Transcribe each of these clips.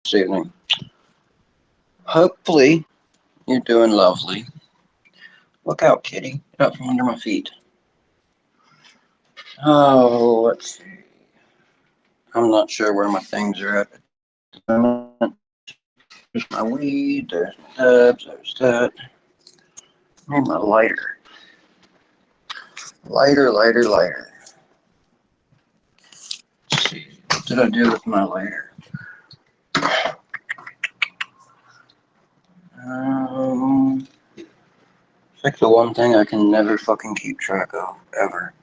this evening. Hopefully, you're doing lovely. Look out, kitty. Get out from under my feet. Oh, let's see. I'm not sure where my things are at the moment. There's my weed, there's my tabs, there's that. I need my lighter. Lighter. Let's see. What did I do with my lighter? It's like the one thing I can never fucking keep track of, ever.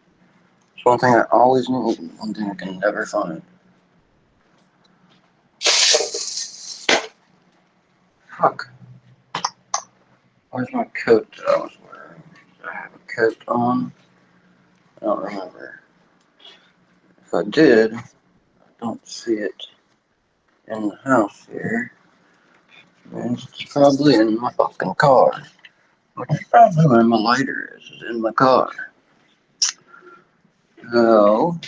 It's one thing I always need, and one thing I can never find. Fuck. Where's my coat that I was wearing? Did I have a coat on? I don't remember. If I did, I don't see it in the house here. And it's probably in my fucking car. Which is probably where my lighter is in my car. So,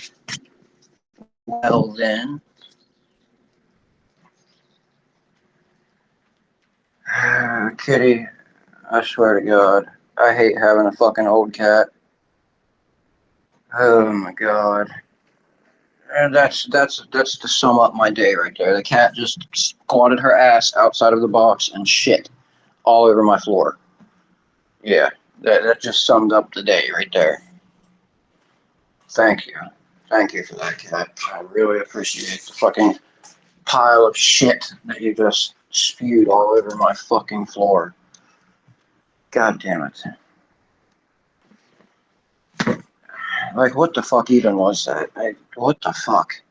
well then. Kitty, I swear to God, I hate having a fucking old cat. Oh my God. And that's to sum up my day right there. The cat just squatted her ass outside of the box and shit all over my floor. Yeah, that just summed up the day right there. Thank you. Thank you for that, cat. I really appreciate the fucking pile of shit that you just spewed all over my fucking floor. God damn it. Like, what the fuck even was that? What the fuck?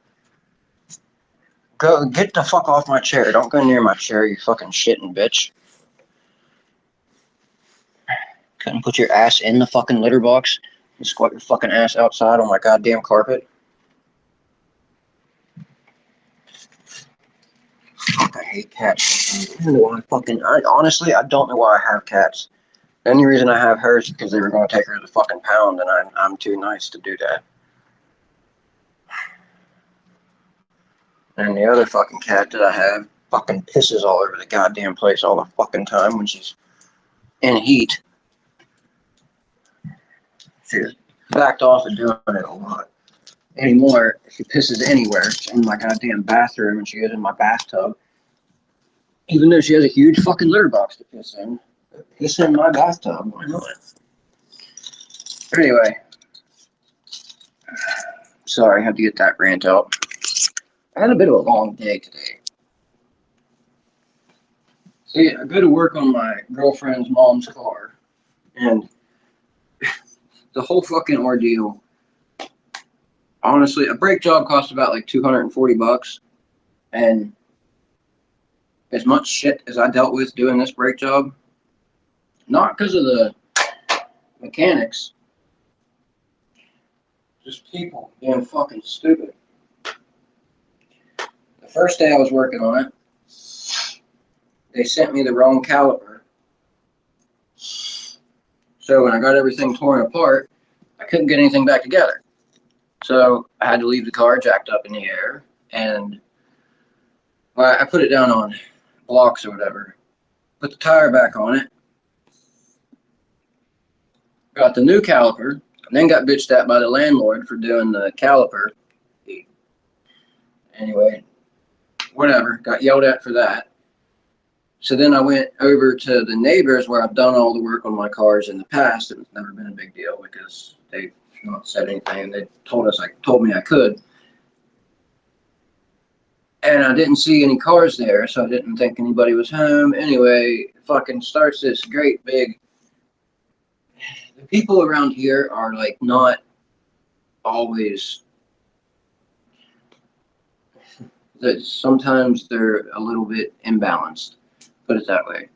Go, get the fuck off my chair. Don't go near my chair, you fucking shitting bitch. Couldn't put your ass in the fucking litter box? You squat your fucking ass outside on my goddamn carpet? Fuck, I hate cats. I don't know why honestly, I don't know why I have cats. The only reason I have her is because they were going to take her to the fucking pound, and I'm too nice to do that. And the other fucking cat that I have fucking pisses all over the goddamn place all the fucking time when she's in heat. She's backed off and doing it a lot. Anymore, she pisses anywhere. In my goddamn bathroom, and she is in my bathtub. Even though she has a huge fucking litter box to piss in. Piss in my bathtub. Why not? Anyway. Sorry, I had to get that rant out. I had a bit of a long day today. See, I go to work on my girlfriend's mom's car, and the whole fucking ordeal. Honestly, a brake job cost about like $240, and as much shit as I dealt with doing this brake job, not because of the mechanics, just people being fucking stupid. The first day I was working on it, they sent me the wrong caliper. So when I got everything torn apart, I couldn't get anything back together. So I had to leave the car jacked up in the air, and well, I put it down on blocks or whatever, put the tire back on it, got the new caliper, and then got bitched at by the landlord for doing the caliper. Anyway, whatever, got yelled at for that. So then I went over to the neighbors where I've done all the work on my cars in the past, and it's never been a big deal because they've not said anything. They told me I could. And I didn't see any cars there, so I didn't think anybody was home. Anyway, fucking starts this great big. The people around here are like not always. Sometimes they're a little bit imbalanced, put it that way.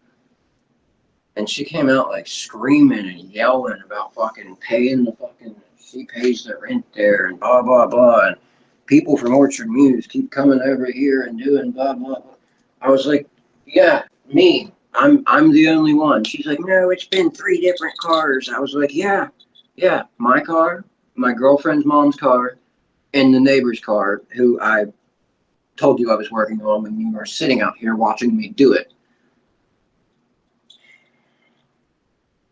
And she came out like screaming and yelling about fucking paying the fucking. She pays the rent there and blah blah blah. And people from Orchard Muse keep coming over here and doing blah blah blah. I was like, yeah, me. I'm the only one. She's like, no, it's been 3 different cars. I was like, yeah, my car, my girlfriend's mom's car, and the neighbor's car, who I told you I was working on when you were sitting out here watching me do it.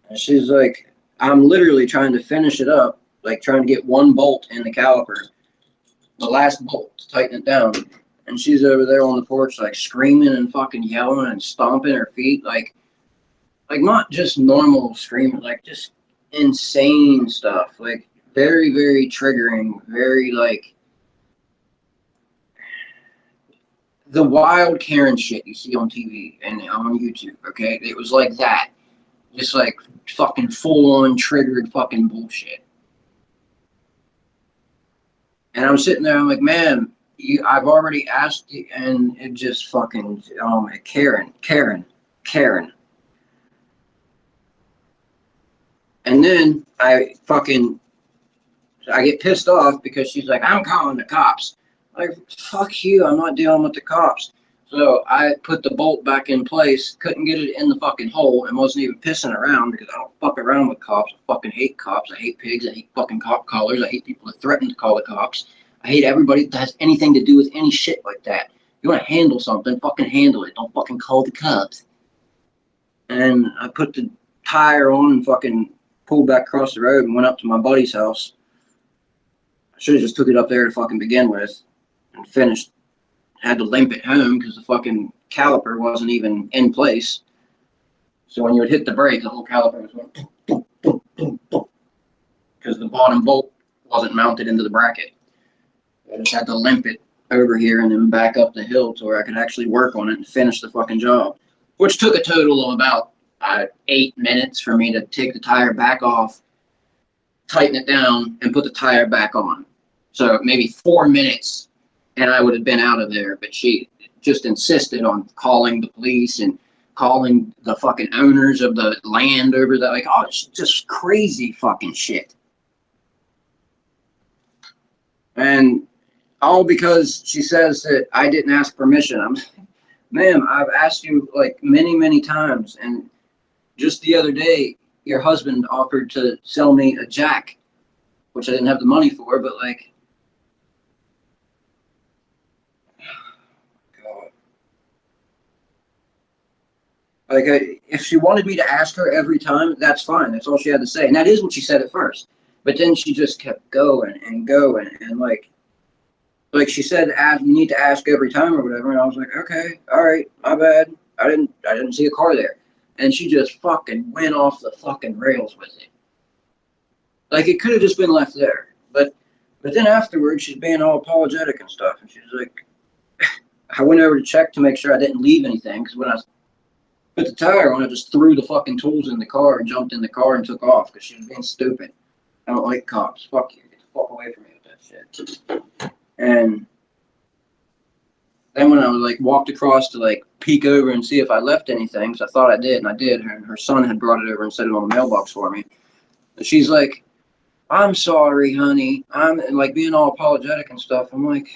And she's like, I'm literally trying to finish it up, like trying to get one bolt in the caliper, the last bolt to tighten it down. And she's over there on the porch, like screaming and fucking yelling and stomping her feet, like not just normal screaming, like just insane stuff, like very, very triggering, very like the wild Karen shit you see on TV and on YouTube. Okay, it was like that, just like fucking full on triggered fucking bullshit. And I'm sitting there, I'm like, man, I've already asked you, and it just fucking, oh my, Karen. And then I get pissed off because she's like, I'm calling the cops. Like, fuck you, I'm not dealing with the cops. So I put the bolt back in place, couldn't get it in the fucking hole, and wasn't even pissing around because I don't fuck around with cops. I fucking hate cops. I hate pigs. I hate fucking cop collars. I hate people that threaten to call the cops. I hate everybody that has anything to do with any shit like that. You want to handle something, fucking handle it. Don't fucking call the cops. And I put the tire on and fucking pulled back across the road and went up to my buddy's house. I should have just took it up there to fucking begin with and finished. Had to limp it home because the fucking caliper wasn't even in place. So when you would hit the brake, the whole caliper was going boom, boom, boom, boom, because the bottom bolt wasn't mounted into the bracket. I just had to limp it over here and then back up the hill to where I could actually work on it and finish the fucking job, which took a total of about 8 minutes for me to take the tire back off, tighten it down, and put the tire back on. So maybe 4 minutes and I would have been out of there, but she just insisted on calling the police and calling the fucking owners of the land over there. Like, oh, it's just crazy fucking shit. And all because she says that I didn't ask permission. I'm, ma'am, I've asked you like many, many times. And just the other day, your husband offered to sell me a jack, which I didn't have the money for, but like, like, if she wanted me to ask her every time, that's fine. That's all she had to say. And that is what she said at first. But then she just kept going and going. And like she said, you need to ask every time or whatever. And I was like, okay, all right, my bad. I didn't see a car there. And she just fucking went off the fucking rails with it. Like, it could have just been left there. But then afterwards, she's being all apologetic and stuff. And she's like, I went over to check to make sure I didn't leave anything. Because when I put the tire on, I just threw the fucking tools in the car and jumped in the car and took off because she was being stupid. I don't like cops. Fuck you. Get the fuck away from me with that shit. And then when I was like walked across to like peek over and see if I left anything, because I thought I did, and I did. Her son had brought it over and set it on the mailbox for me. And she's like, I'm sorry, honey. I'm like being all apologetic and stuff. I'm like,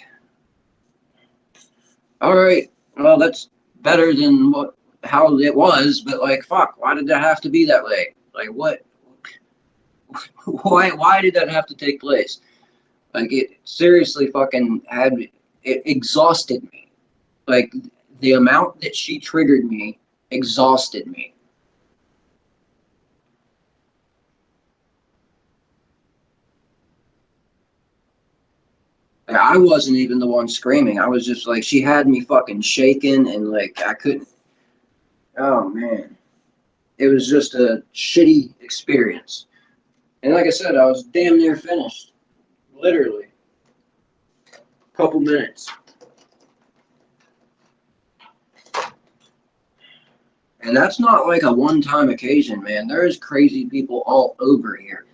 all right, well, that's better than how it was, but like, fuck, why did that have to be that way? Like, what? Why did that have to take place? Like, it seriously fucking it exhausted me. Like, the amount that she triggered me exhausted me. I wasn't even the one screaming. I was just like, she had me fucking shaking and like, I couldn't. Oh, man. It was just a shitty experience. And like I said, I was damn near finished. Literally. A couple minutes. And that's not like a one-time occasion, man. There's crazy people all over here.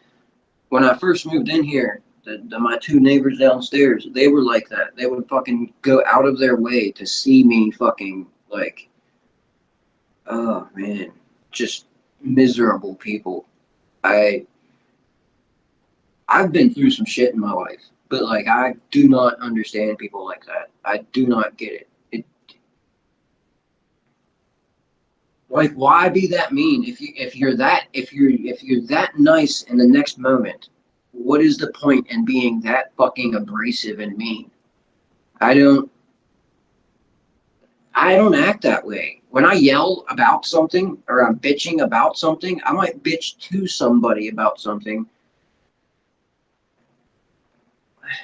When I first moved in here, my two neighbors downstairs, they were like that. They would fucking go out of their way to see me fucking, like, oh, man, just miserable people. I've been through some shit in my life, but, like, I do not understand people like that. I do not get it. Like, why be that mean? If you're that nice in the next moment, what is the point in being that fucking abrasive and mean? I don't I don't act that way. When I yell about something or I'm bitching about something, I might bitch to somebody about something.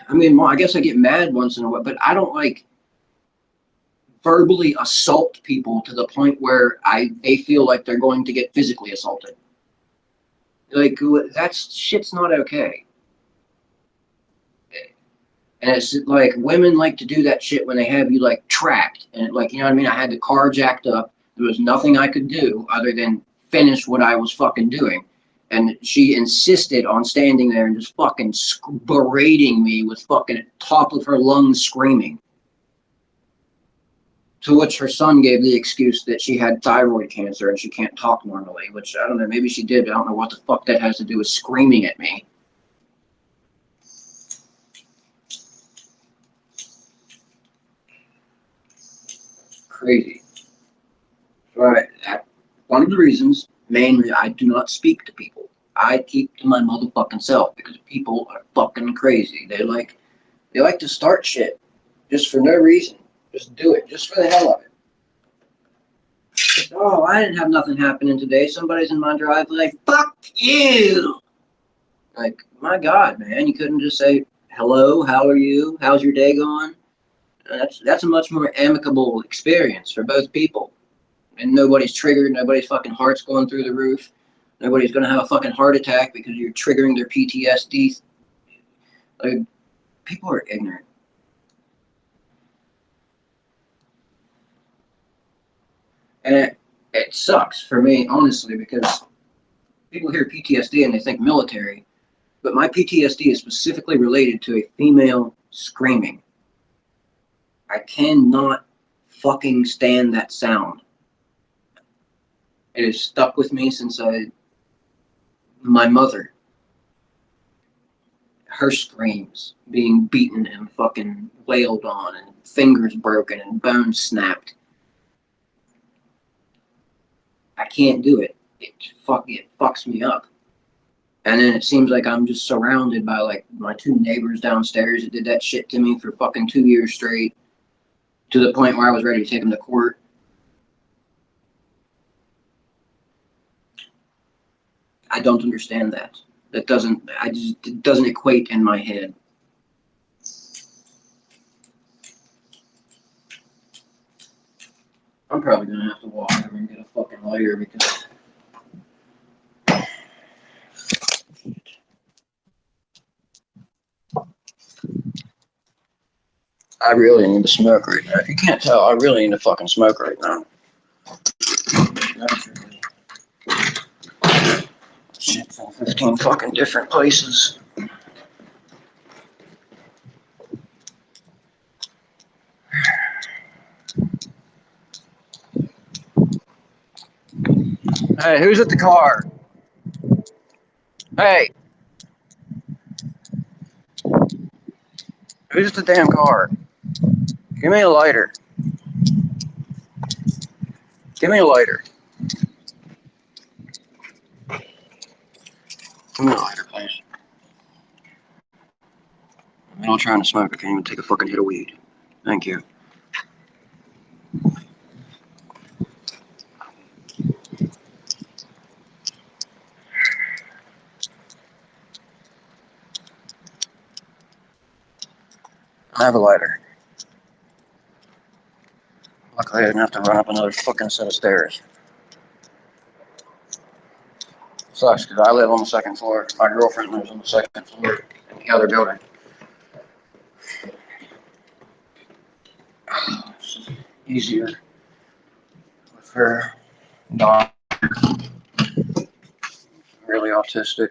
I mean, well, I guess I get mad once in a while, but I don't like verbally assault people to the point where they feel like they're going to get physically assaulted. Like that's shit's not okay. And it's like women like to do that shit when they have you like tracked and like you know what I mean. I had the car jacked up. There was nothing I could do other than finish what I was fucking doing. And she insisted on standing there and just fucking berating me with fucking top of her lungs screaming. To which her son gave the excuse that she had thyroid cancer and she can't talk normally, which I don't know, maybe she did, but I don't know what the fuck that has to do with screaming at me. Crazy. Right. One of the reasons, mainly, I do not speak to people. I keep to my motherfucking self because people are fucking crazy. They like to start shit just for no reason. Just do it, just for the hell of it. Oh, I didn't have nothing happening today. Somebody's in my driveway. Like, fuck you. Like, my God, man, you couldn't just say hello. How are you? How's your day going? That's a much more amicable experience for both people. And nobody's triggered. Nobody's fucking heart's going through the roof. Nobody's gonna have a fucking heart attack because you're triggering their PTSD. Like, people are ignorant. And it sucks for me, honestly, because people hear PTSD and they think military, but my PTSD is specifically related to a female screaming. I cannot fucking stand that sound. It has stuck with me since my mother. Her screams, being beaten and fucking wailed on, and fingers broken and bones snapped. I can't do it. It fucks me up. And then it seems like I'm just surrounded by like my two neighbors downstairs that did that shit to me for fucking 2 years straight, to the point where I was ready to take them to court. I don't understand that. It doesn't equate in my head. I'm probably gonna have to walk over and get a fucking lighter because I really need to smoke right now. If you can't tell, I really need to fucking smoke right now. Shit's in 15 fucking different places. Hey, who's at the car? Hey, who's at the damn car? Give me a lighter. Give me a lighter. Give me a lighter, please. I'm not trying to smoke. I can't even take a fucking hit of weed. Thank you. I have a lighter. Luckily, I didn't have to run up another fucking set of stairs. Sucks because I live on the second floor. My girlfriend lives on the second floor in the other building. It's just easier with her daughter, really autistic.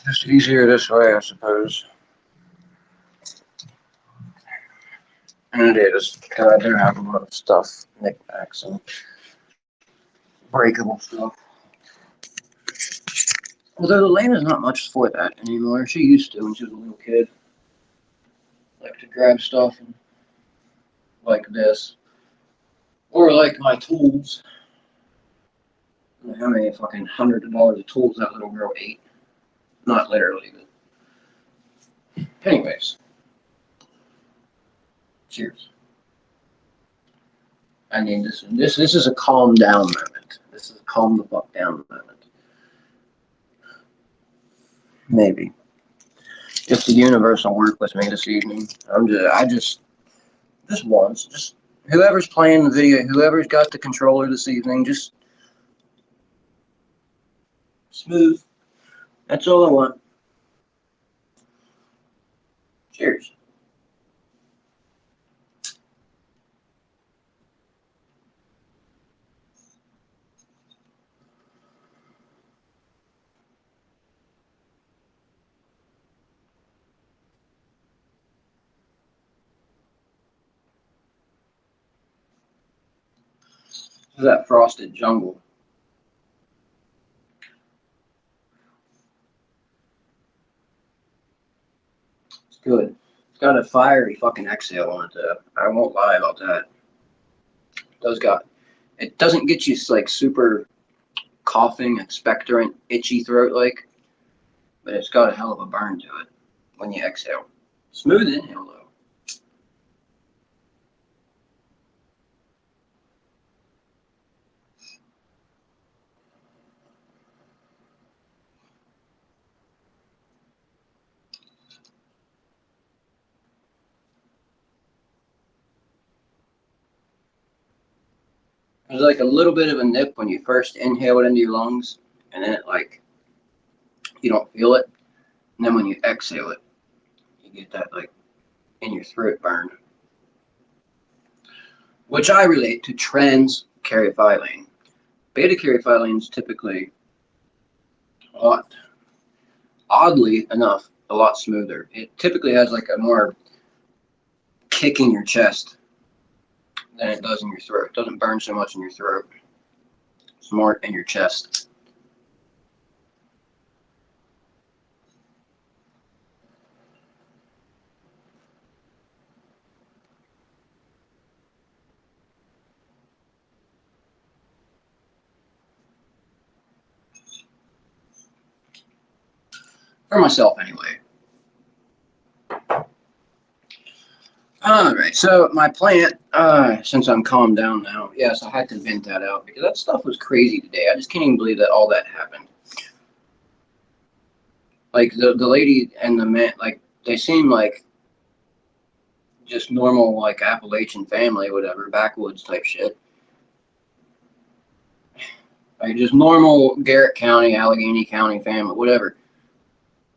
Just easier this way, I suppose. And it is because I do have a lot of stuff, knickknacks and breakable stuff. Although Elena's not much for that anymore. She used to when she was a little kid. Like to grab stuff and like this. Or like my tools. I don't know how many fucking hundreds of dollars of tools that little girl ate. Not literally, but anyways. Cheers. I need this. This is a calm down moment. This is a calm the fuck down moment. Maybe. If the universe will work with me this evening. Just once. Just whoever's playing the video, whoever's got the controller this evening, just smooth. That's all I want. Cheers. This is that frosted jungle. It's good. It's got a fiery fucking exhale on it though. I won't lie about that. It doesn't get you like super coughing, expectorant, itchy throat like, but it's got a hell of a burn to it when you exhale. Smooth inhale though. There's like a little bit of a nip when you first inhale it into your lungs, and then it like, you don't feel it. And then when you exhale it, you get that like in your throat burn. Which I relate to trans-caryophyllene. Beta-caryophyllene is typically a lot, oddly enough, a lot smoother. It typically has like a more kick in your chest than it does in your throat. It doesn't burn so much in your throat. It's more in your chest. For myself, anyway. Alright, so my plant, since I'm calmed down now, yes, I had to vent that out because that stuff was crazy today. I just can't even believe that all that happened. Like, the lady and the man, like, they seem like just normal, like, Appalachian family, whatever, backwoods type shit. Like, just normal Garrett County, Allegheny County family, whatever.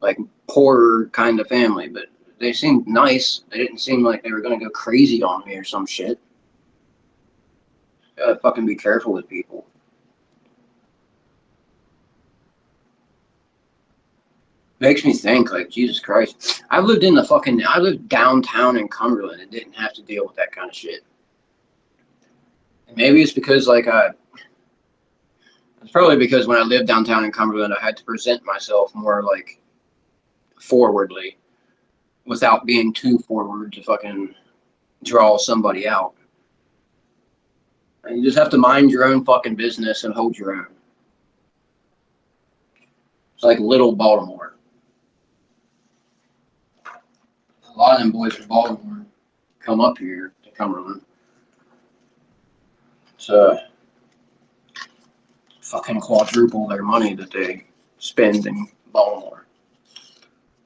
Like, poorer kind of family, but they seemed nice. They didn't seem like they were going to go crazy on me or some shit. Gotta fucking be careful with people. Makes me think, like, Jesus Christ. I lived downtown in Cumberland and didn't have to deal with that kind of shit. And maybe it's because, like, it's probably because when I lived downtown in Cumberland, I had to present myself more, like, forwardly without being too forward to fucking draw somebody out. And you just have to mind your own fucking business and hold your own. It's like little Baltimore. A lot of them boys from Baltimore come up here to Cumberland. So fucking quadruple their money that they spend in Baltimore.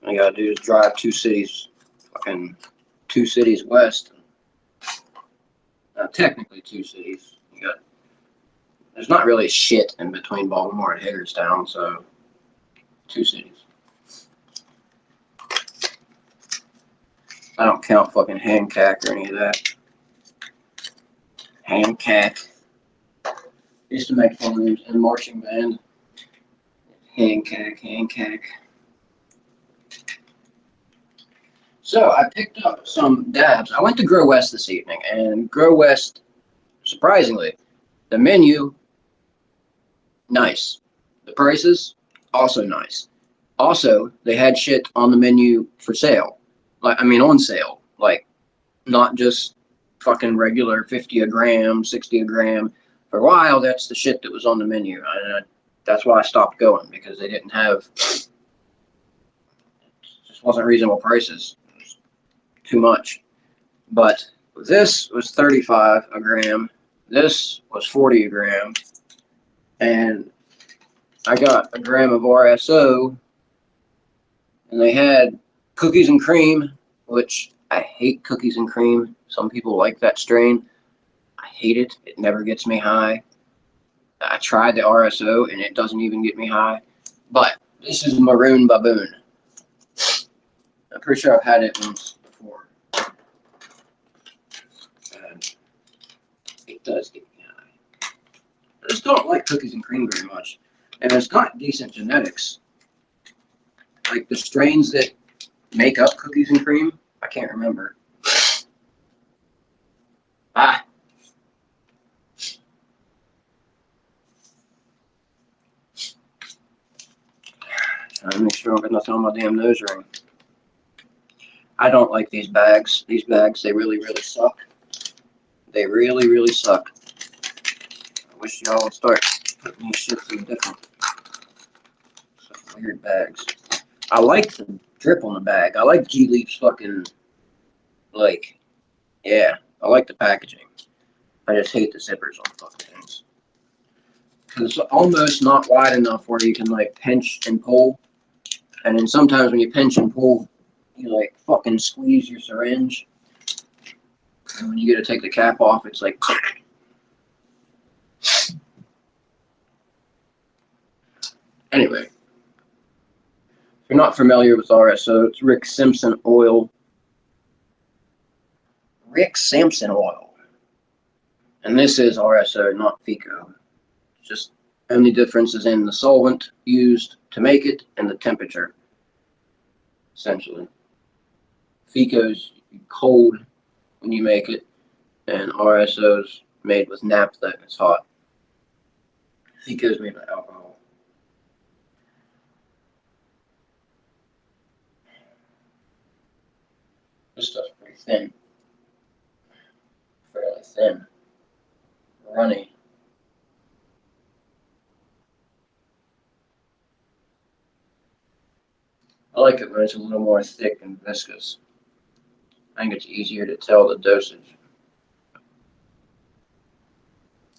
All you gotta do is drive 2 cities, fucking 2 cities west. Technically 2 cities. There's not really shit in between Baltimore and Hagerstown, so 2 cities. I don't count fucking Hancock or any of that. Hancock. Used to make fun names in marching band. Hancock. So I picked up some dabs. I went to Grow West this evening, and Grow West, surprisingly, the menu, nice. The prices, also nice. Also, they had shit on the menu for sale. On sale. Like, not just fucking regular 50 a gram, 60 a gram. For a while, that's the shit that was on the menu. And that's why I stopped going, because they didn't have, just wasn't reasonable prices. Too much. But This was 35 a gram. This was 40 a gram. And I got a gram of RSO, and they had cookies and cream, which I hate cookies and cream. Some people like that strain. I hate it. It never gets me high. I tried the RSO, and it doesn't even get me high. But this is Maroon Baboon. I'm pretty sure I've had it once before. And it does get me high. I just don't like cookies and cream very much. And it's got decent genetics. Like the strains that make up cookies and cream, I can't remember. Ah. Trying to make sure I don't get nothing on my damn nose ring. I don't like these bags. These bags, they really, really suck. They really, really suck. I wish y'all would start putting these shit through different some weird bags. I like the drip on the bag. I like G Leap's fucking, like, yeah, I like the packaging. I just hate the zippers on fucking things. Because it's almost not wide enough where you can, like, pinch and pull. And then sometimes when you pinch and pull, you, like, fucking squeeze your syringe. And when you get to take the cap off, it's like... Anyway. If you're not familiar with RSO, it's Rick Simpson oil. Rick Simpson oil. And this is RSO, not FICO. Just only difference is in the solvent used to make it and the temperature, essentially. FICO's cold when you make it, and RSO's made with naphtha and it's hot. FICO's made with alcohol. This stuff's pretty thin. Fairly thin. Runny. I like it when it's a little more thick and viscous. I think it's easier to tell the dosage.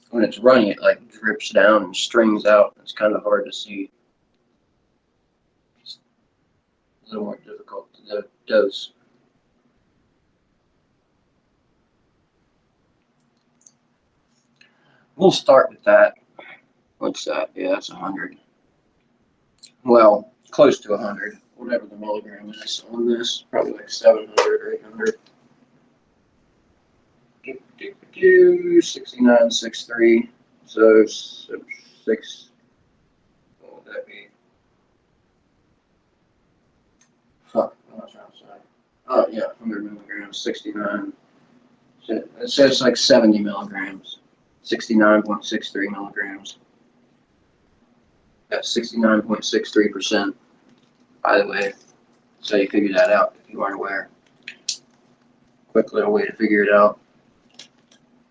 When it's runny, it like drips down and strings out. It's kind of hard to see. It's a little more difficult to dose. We'll start with that. What's that? Yeah, that's 100. Well, close to 100. Whatever the milligram is on this, probably like 700 or 800. 69.63. So 6. What would that be? Fuck. What was I trying to say? Oh yeah, 100 milligrams. 69. It says like 70 milligrams. 69.63 milligrams. That's 69.63%. By the way, so you figure that out if you aren't aware. Quick little way to figure it out.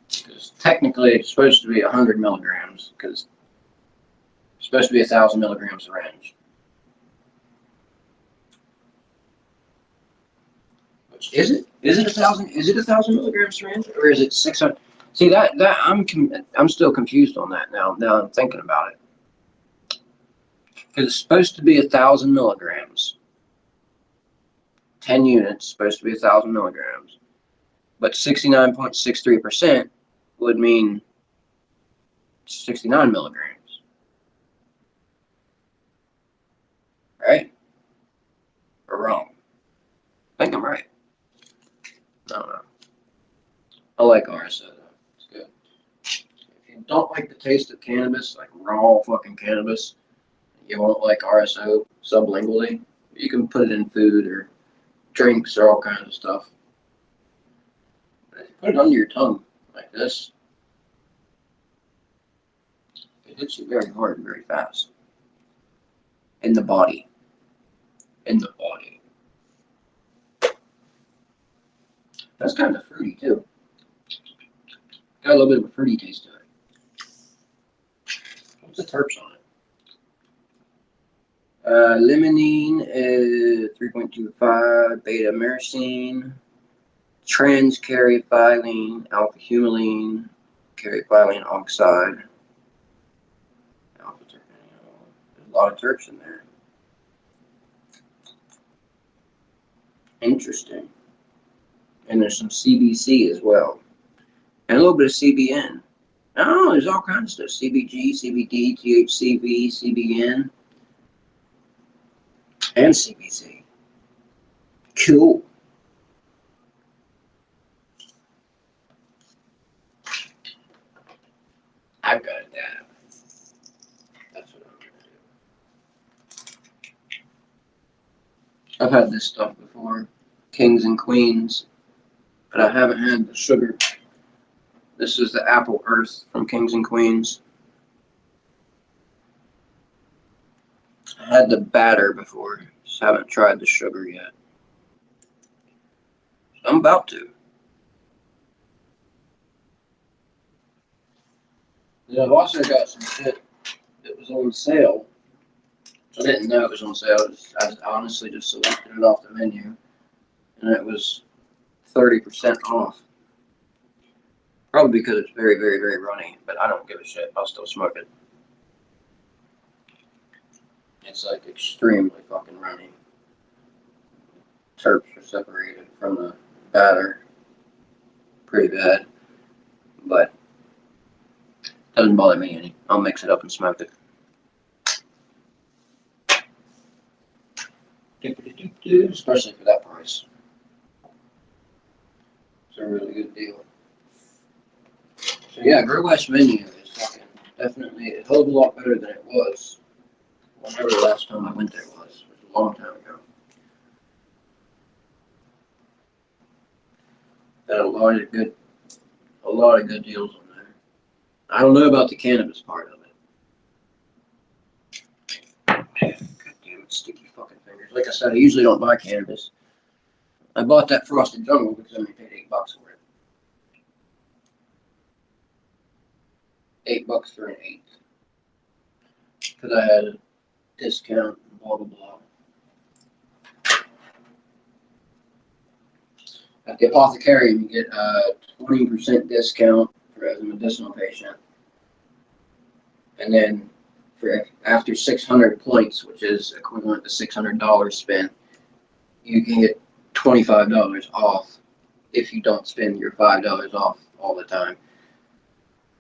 Because technically it's supposed to be 100 milligrams, because it's supposed to be 1,000 milligrams syringe. Which is it? Is it 1,000? Is it 1,000 milligrams syringe, or is it 600? See that I'm still confused on that now. Now I'm thinking about it. Because it's supposed to be 1,000 milligrams. 10 units supposed to be 1,000 milligrams. But 69.63% would mean 69 milligrams. Right? Or wrong? I think I'm right. I don't know. I like RSO though. It's good. If you don't like the taste of cannabis, like raw fucking cannabis, you won't like RSO sublingually. You can put it in food or drinks or all kinds of stuff. But if you put it under your tongue like this, it hits you very hard and very fast. In the body. In the body. That's kind of fruity too. Got a little bit of a fruity taste to it. What's the terps on it? Limonene is 3.25, beta myrcene Trans-caryophyllene, alpha-humulene, caryophyllene oxide, alpha-terpineol. There's a lot of terps in there. Interesting. And there's some CBC as well. And a little bit of CBN. Oh, there's all kinds of stuff. CBG, CBD, THCV, CBN, and CBC. Cool. I've got a dab. That's what I'm going to do. I've had this stuff before. Kings and Queens. But I haven't had the sugar. This is the Apple Earth from Kings and Queens. I had the batter before, just haven't tried the sugar yet. I'm about to. And I've also got some shit that was on sale. I didn't know it was on sale. I honestly just selected it off the menu, and it was 30% off. Probably because it's very, very, very runny, but I don't give a shit. I'll still smoke it. It's like extremely fucking runny. Terps are separated from the batter pretty bad, but doesn't bother me any. I'll mix it up and smoke it. Especially for that price. It's a really good deal. So yeah, Grow West menu is fucking definitely a whole lot better than it was whenever the last time I went there was. It was a long time ago. Got a lot of good deals on there. I don't know about the cannabis part of it. God damn it, sticky fucking fingers. Like I said, I usually don't buy cannabis. I bought that Frosted Jungle because I only paid $8 for it. $8 for an eighth. Because I had a discount, blah blah blah. At the apothecarium, you get a 20% discount for as a medicinal patient. And then for after 600 points, which is equivalent to $600 spent, you can get $25 off if you don't spend your $5 off all the time.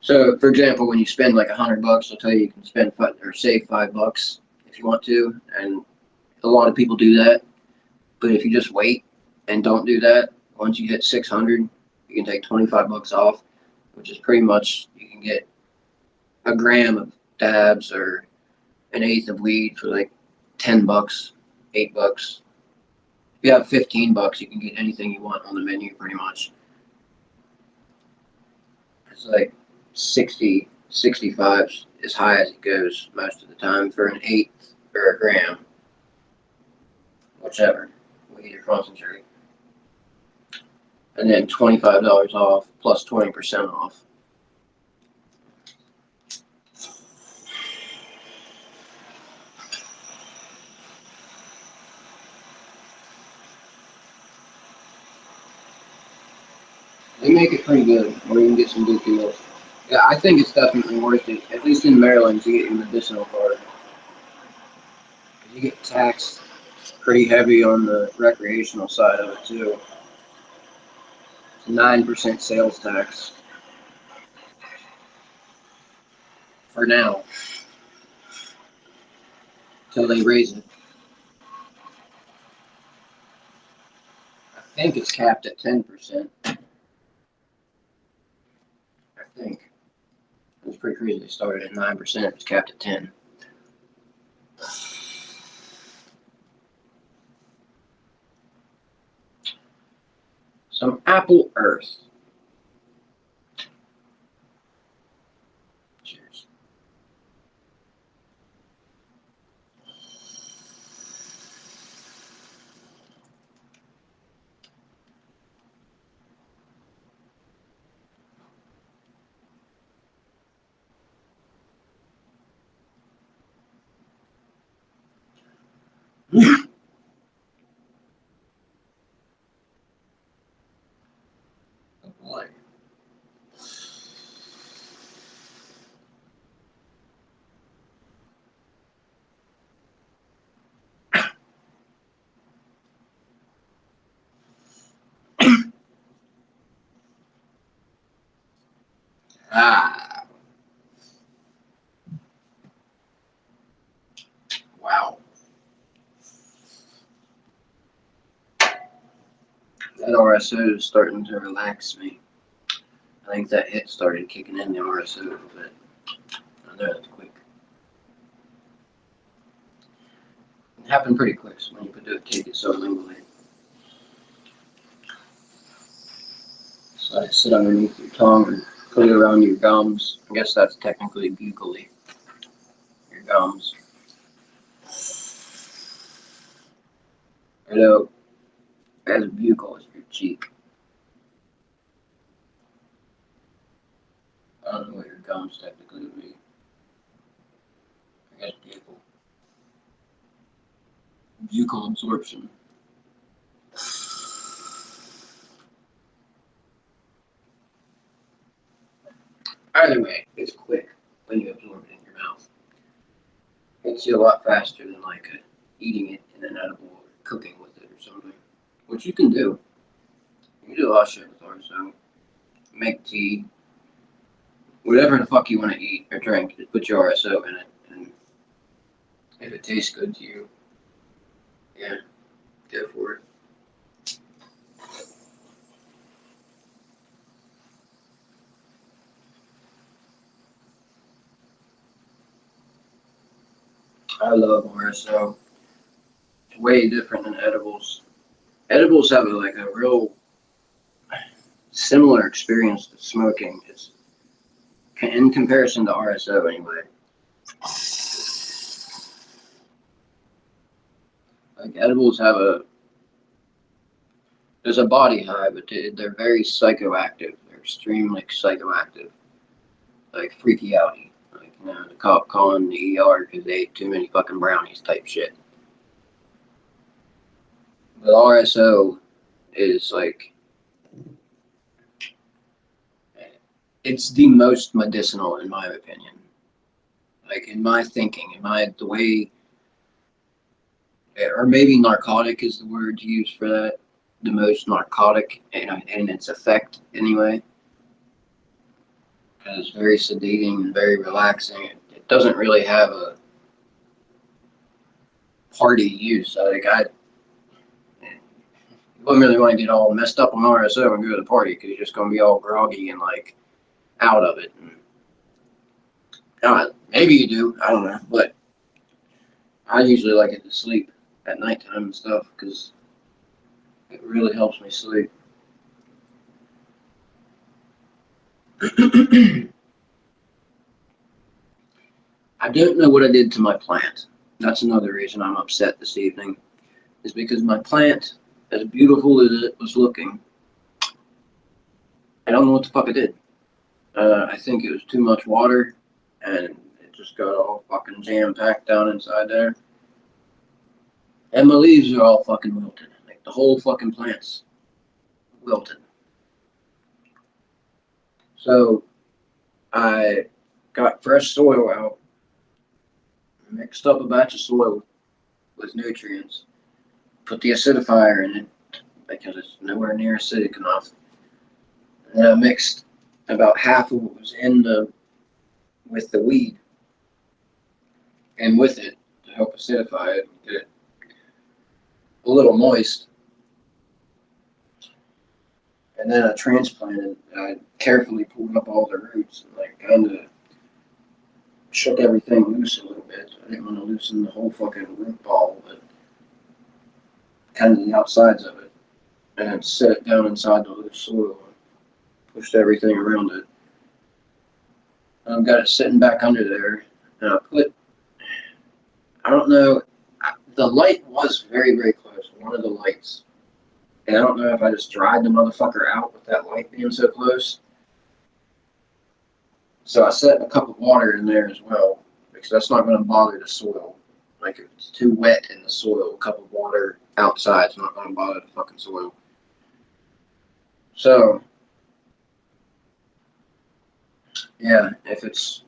So, for example, when you spend like $100, I'll tell you can spend or save $5 if you want to, and a lot of people do that. But if you just wait and don't do that, once you hit 600, you can take $25 off, which is pretty much you can get a gram of dabs or an eighth of weed for like $10, $8. If you have $15, you can get anything you want on the menu pretty much. It's like 60, 65 as high as it goes most of the time for an eighth or a gram, whichever, weed or concentrate. And then $25 off plus 20% off. They make it pretty good, or you can get some good deals. Yeah, I think it's definitely worth it, at least in Maryland, to get your medicinal card. You get taxed pretty heavy on the recreational side of it, too. 9% sales tax. For now. Till they raise it. I think it's capped at 10%. I think. It's pretty crazy. They started at 9%. It's capped at 10. Some Apple Earth. Cheers. Ah, wow. That RSO is starting to relax me. I think that hit started kicking in the RSO a little bit. I know that's quick. It happened pretty quick, so when you could do it, take it so nimbly. So I sit underneath your tongue and put it around your gums. I guess that's technically buccally. Your gums. You know, as buccal as your cheek. I don't know what your gums technically would be. I guess buccal. Buccal absorption. Either way, it's quick when you absorb it in your mouth. It's a lot faster than like eating it in an edible or cooking with it or something. Which you can do. You can do a lot of shit with RSO. Make tea. Whatever the fuck you want to eat or drink, just put your RSO in it. And if it tastes good to you, yeah, go for it. I love RSO. It's way different than edibles. Edibles have like a real similar experience to smoking. It's in comparison to RSO anyway. Like edibles have there's a body high, but they're very psychoactive. They're extremely psychoactive, like freaky outy. Like, you know, the cop calling the ER because they ate too many fucking brownies type shit. But RSO is like, it's the most medicinal in my opinion. Like in my thinking, the way, or maybe narcotic is the word to use for that. The most narcotic, and its effect anyway. Because it's very sedating and very relaxing. It doesn't really have a party use. You wouldn't really want to get all messed up on RSO and go to the party because you're just going to be all groggy and like out of it. And, maybe you do, I don't know, but I usually like it to sleep at nighttime and stuff because it really helps me sleep. I don't know what I did to my plant. That's another reason I'm upset this evening, is because my plant, as beautiful as it was looking, I don't know what the fuck I did. I think it was too much water, and it just got all fucking jam-packed down inside there. And my leaves are all fucking wilted. Like, the whole fucking plant's wilted. So, I got fresh soil out, mixed up a batch of soil with nutrients, put the acidifier in it, because it's nowhere near acidic enough. And then I mixed about half of what was with the weed and with it to help acidify it, get it a little moist. And then I transplanted. I carefully pulled up all the roots and like kind of shook everything loose a little bit. I didn't want to loosen the whole fucking root ball, but kind of the outsides of it. And then set it down inside the loose soil and pushed everything around it. I've got it sitting back under there, and I don't know, the light was very, very close, one of the lights. And I don't know if I just dried the motherfucker out with that light being so close. So I set a cup of water in there as well, because that's not going to bother the soil. Like if it's too wet in the soil, a cup of water outside is not going to bother the fucking soil. So, yeah, if it's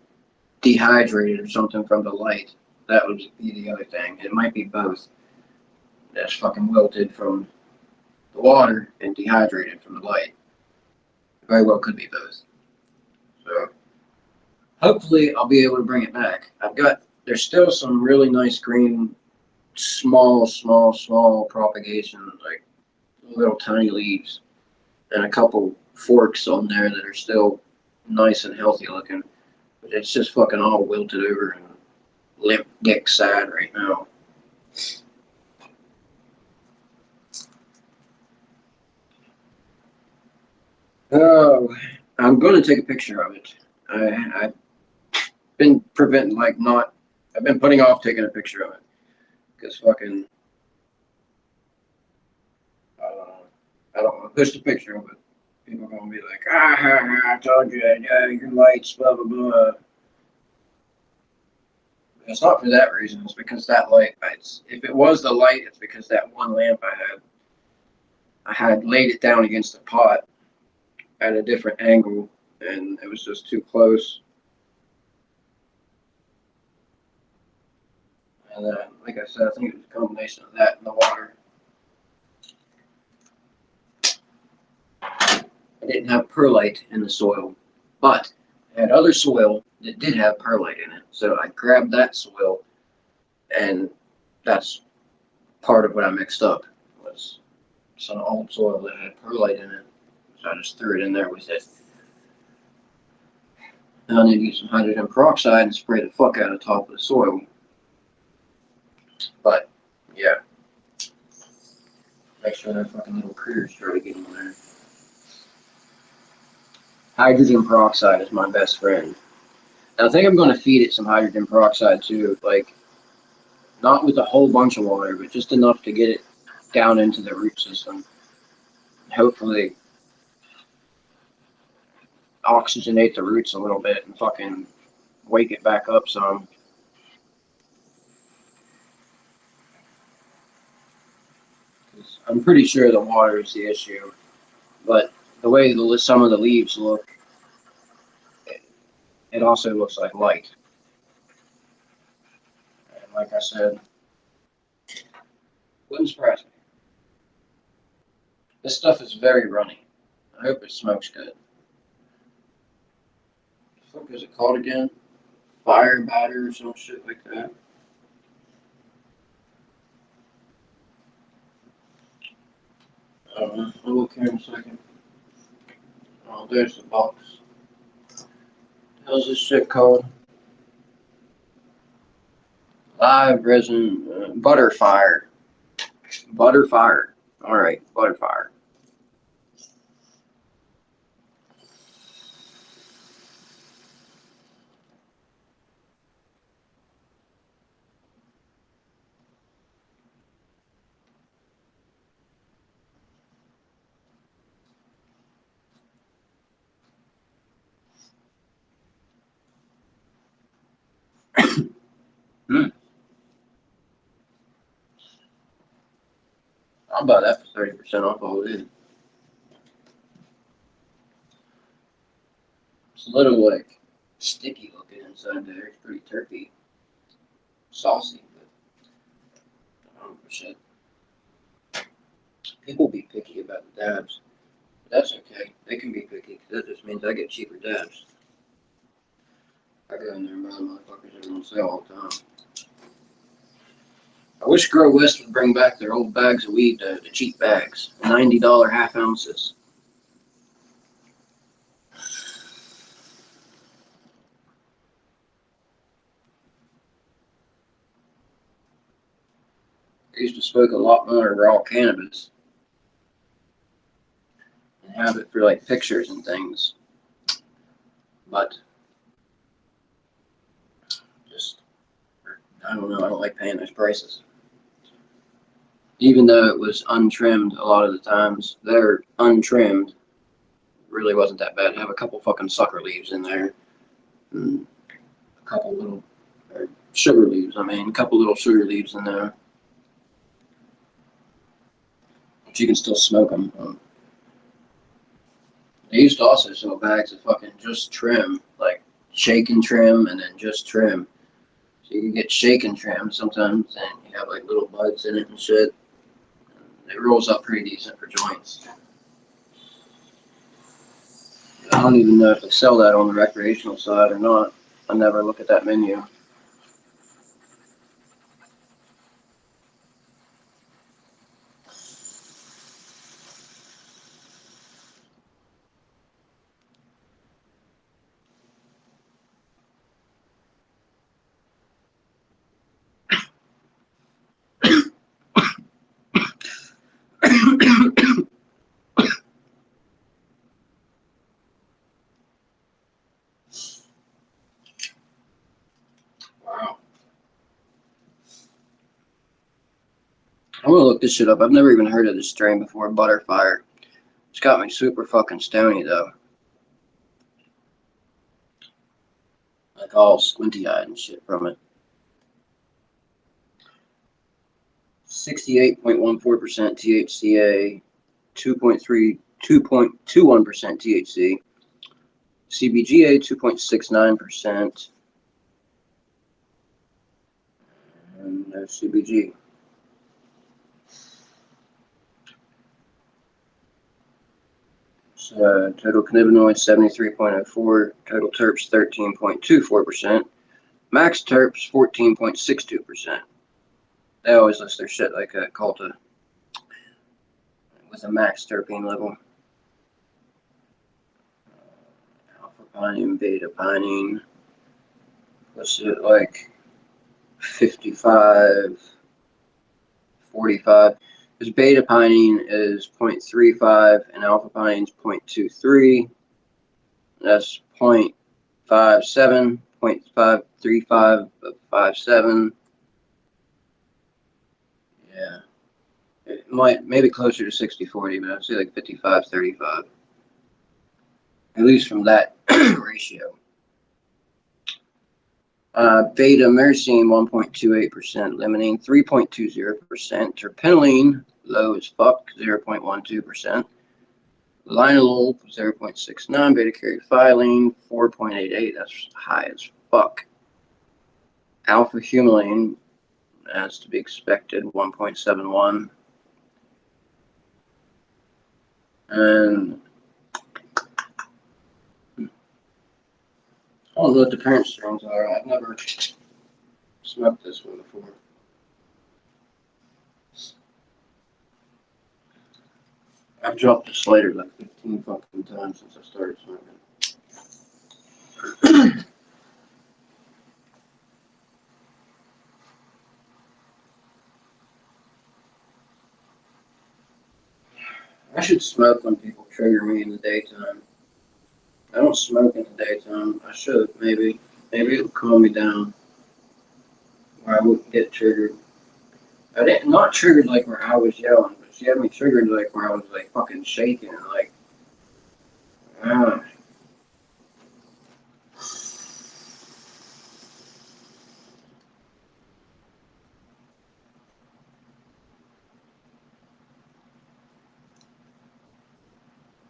dehydrated or something from the light, that would be the other thing. It might be both. That's fucking wilted from the water and dehydrated from the light. It very well could be both. So Hopefully, I'll be able to bring it back. There's still some really nice green, small propagation, like little tiny leaves, and a couple forks on there that are still nice and healthy looking. But it's just fucking all wilted over and limp dick sad right now. Oh, I'm going to take a picture of it. I've been preventing, like, not. I've been putting off taking a picture of it because fucking. I don't want to push the picture of it. People are going to be like, I told you, your lights, blah, blah, blah. It's not for that reason. It's because that light, if it was the light, it's because that one lamp I had laid it down against the pot at a different angle, and it was just too close. And then, like I said, I think it was a combination of that and the water. I didn't have perlite in the soil, but I had other soil that did have perlite in it. So I grabbed that soil, and that's part of what I mixed up, was some old soil that had perlite in it. So I just threw it in there with it. Now I need to get some hydrogen peroxide and spray the fuck out of the top of the soil. But, yeah. Make sure that fucking little critters try to get in there. Hydrogen peroxide is my best friend. And I think I'm going to feed it some hydrogen peroxide too, like, not with a whole bunch of water, but just enough to get it down into the root system. Hopefully oxygenate the roots a little bit and fucking wake it back up some. I'm pretty sure the water is the issue, but the way some of the leaves look, it also looks like light. And like I said, wouldn't surprise me. This stuff is very runny. I hope it smokes good. What the fuck is it called again? Fire batter or some shit like that. I don't know. I'll look here in a second. Oh, there's the box. How's this shit called? Live resin butterfire. Butterfire. Alright, butterfire. I'll buy that for 30% off all it is. It's a little like sticky looking inside there. It's pretty turkey. Saucy, but I don't know shit. People be picky about the dabs. But that's okay. They can be picky because that just means I get cheaper dabs. I go in there and buy the motherfuckers that are on sale all the time. I wish Grow West would bring back their old bags of weed, the cheap bags, $90 half ounces. I used to smoke a lot more raw cannabis and have it for like pictures and things, but just, I don't know, I don't like paying those prices. Even though it was untrimmed a lot of the times, they're untrimmed. Really wasn't that bad. I have a couple fucking sucker leaves in there. And a couple little sugar leaves, a couple little sugar leaves in there. But you can still smoke them. They used to also sell bags of fucking just trim, like shake and trim and then just trim. So you can get shake and trim sometimes and you have like little buds in it and shit. It rolls up pretty decent for joints. I don't even know if they sell that on the recreational side or not. I never look at that menu. Wow. I'm gonna look this shit up. I've never even heard of this strain before, Butterfire. It's got me super fucking stony though. Like all squinty eyed and shit from it. 68.14% THCA, 2.21% THC, CBGA 2.69%, and no CBG. So total cannabinoids 73.04, total terps 13.24%, max terps 14.62%. They always list their shit like a Culta with a max terpene level. Alpha pinene, beta pinene. What's it like? 55, 45. Because beta pinene is 0.35 and alpha pinene is 0.23. That's 0.57, 0.535 of 57. Yeah. It might, maybe closer to 60-40, but I'd say like 55-35. At least from that ratio. Beta myrcene 1.28%, limonene 3.20%, terpinolene low as fuck 0.12%, linalool 0.69, beta caryophyllene 4.88, that's high as fuck. Alpha humulene, as to be expected, 1.71, and I don't know what the parent strains are. I've never smoked this one before. I've dropped the slider like 15 fucking times since I started smoking. I should smoke when people trigger me in the daytime. I don't smoke in the daytime. I should, maybe. Maybe it'll calm me down where I wouldn't get triggered. I didn't, not triggered like where I was yelling, but she had me triggered like where I was like fucking shaking and like, ah.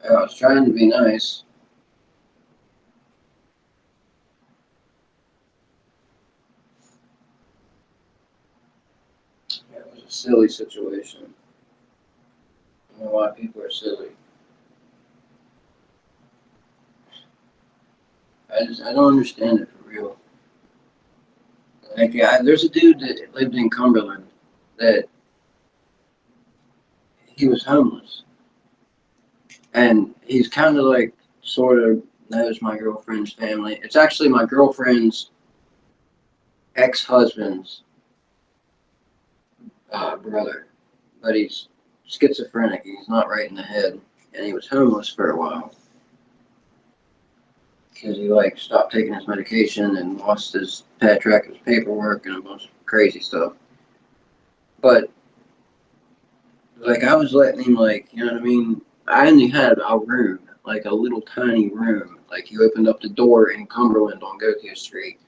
I was trying to be nice. It was a silly situation. I don't know why people are silly. I don't understand it for real. Like, yeah, there's a dude that lived in Cumberland that he was homeless, and he's kind of like sort of knows my girlfriend's family. It's actually my girlfriend's ex-husband's brother, but he's schizophrenic. He's not right in the head, and he was homeless for a while because he like stopped taking his medication and lost his pad track, his paperwork, and a bunch of crazy stuff. But like I was letting him, like, you know what I mean? I only had a room, like a little tiny room. Like you opened up the door in Cumberland on Goku Street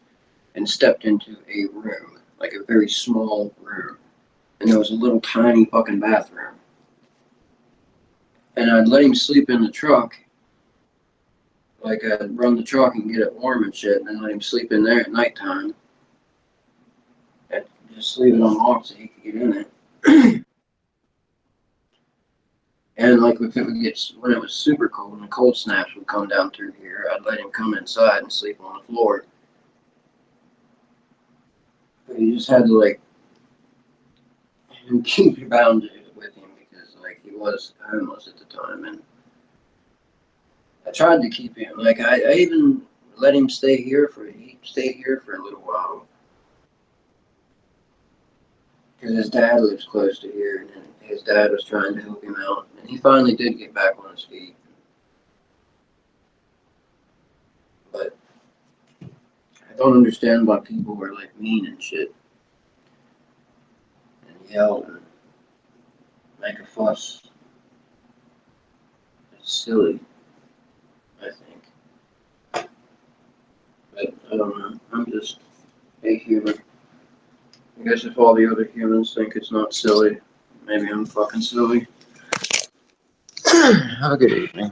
and stepped into a room, like a very small room. And there was a little tiny fucking bathroom. And I'd let him sleep in the truck. Like I'd run the truck and get it warm and shit, and then let him sleep in there at nighttime. I'd just leave it unlocked so he could get in it. And like if it would get, when it was super cold and the cold snaps would come down through here, I'd let him come inside and sleep on the floor. You just had to like keep your boundaries with him because like he was homeless at the time, and I tried to keep him. Like I even let him stay here for he stayed here for a little while because his dad lives close to here, and his dad was trying to help him out, and he finally did get back on his feet. But I don't understand why people were like mean and shit and yell and make a fuss. It's silly, I think. But I don't know. I'm just a human. I guess if all the other humans think it's not silly, maybe I'm fucking silly. Have a good evening.